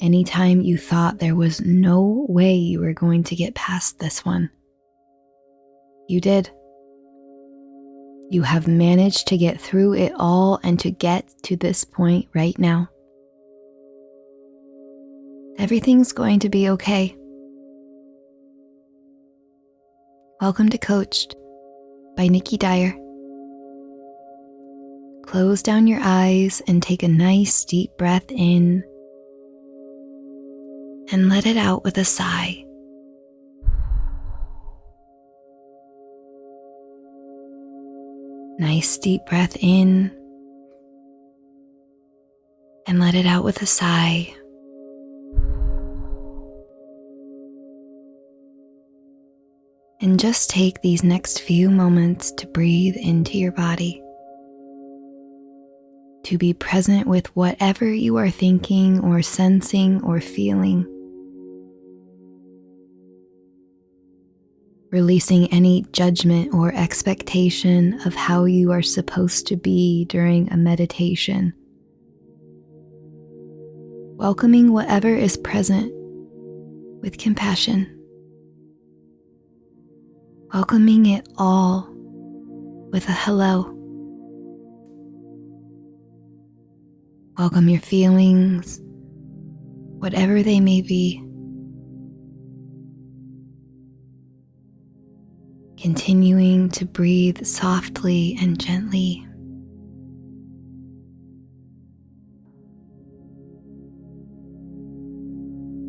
Anytime you thought there was no way you were going to get past this one, you did. You have managed to get through it all and to get to this point right now. Everything's going to be okay. Welcome to Coached by Nikki Dyer. Close down your eyes and take a nice deep breath in and let it out with a sigh. Nice deep breath in and let it out with a sigh. And just take these next few moments to breathe into your body, to be present with whatever you are thinking or sensing or feeling, releasing any judgment or expectation of how you are supposed to be during a meditation, welcoming whatever is present with compassion. Welcoming it all with a hello. Welcome your feelings, whatever they may be. Continuing to breathe softly and gently.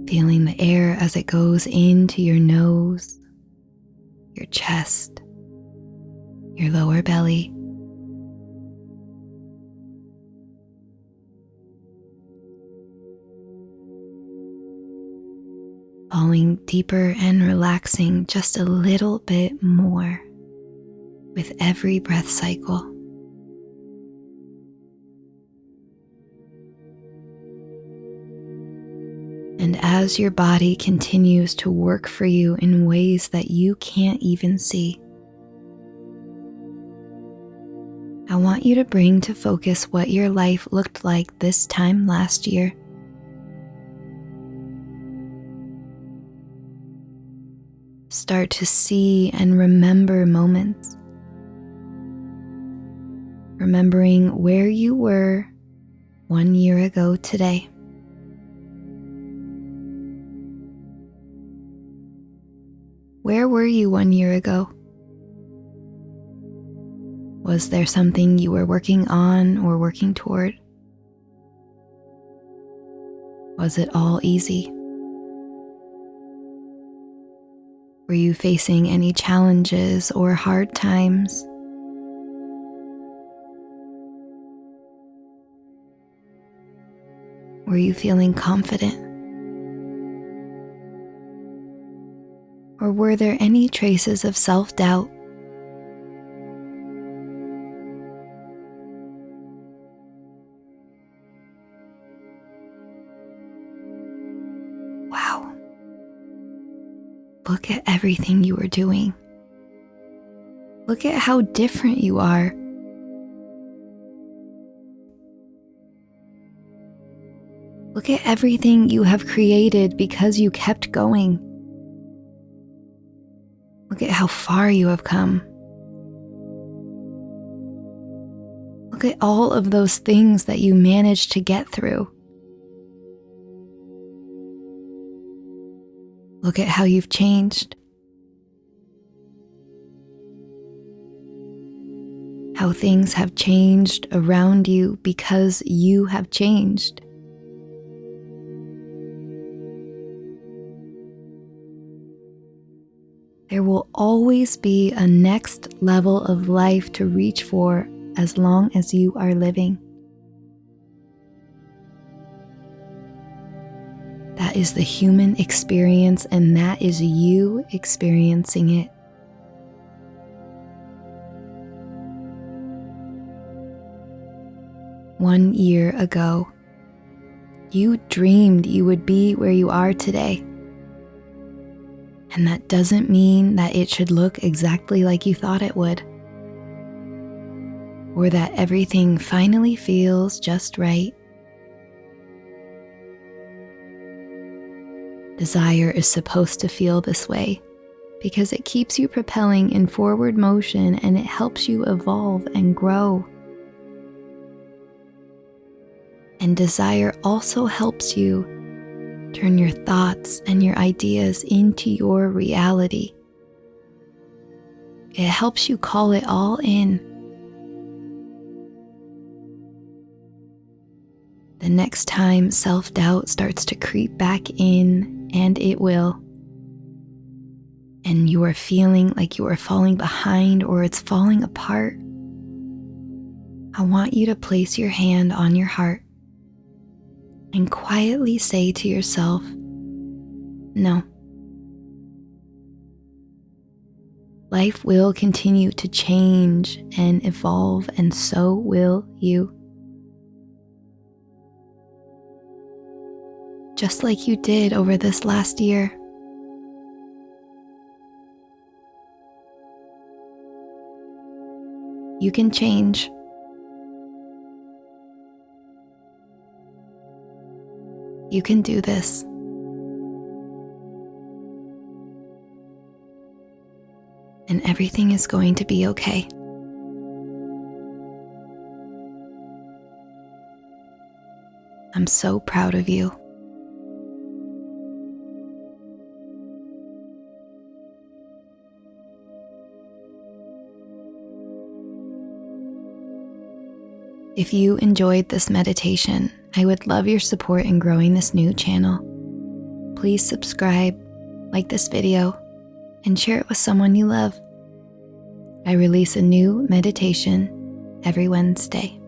Feeling the air as it goes into your nose, your chest, your lower belly. Falling deeper and relaxing just a little bit more with every breath cycle. And as your body continues to work for you in ways that you can't even see, I want you to bring to focus what your life looked like this time last year. Start to see and remember moments, remembering where you were 1 year ago today. Where were you 1 year ago? Was there something you were working on or working toward? Was it all easy? Were you facing any challenges or hard times? Were you feeling confident? Or were there any traces of self-doubt? Wow. Look at everything you are doing. Look at how different you are. Look at everything you have created because you kept going. Look at how far you have come. Look at all of those things that you managed to get through. Look at how you've changed. How things have changed around you because you have changed. There will always be a next level of life to reach for as long as you are living. That is the human experience, and that is you experiencing it. One year ago, you dreamed you would be where you are today. And that doesn't mean that it should look exactly like you thought it would, or that everything finally feels just right. Desire is supposed to feel this way because it keeps you propelling in forward motion and it helps you evolve and grow. And desire also helps you turn your thoughts and your ideas into your reality. It helps you call it all in. The next time self-doubt starts to creep back in, and it will, and you are feeling like you are falling behind or it's falling apart, I want you to place your hand on your heart and quietly say to yourself, no. Life will continue to change and evolve, and so will you. Just like you did over this last year. You can change. You can do this. And everything is going to be okay. I'm so proud of you. If you enjoyed this meditation, I would love your support in growing this new channel. Please subscribe, like this video, and share it with someone you love. I release a new meditation every Wednesday.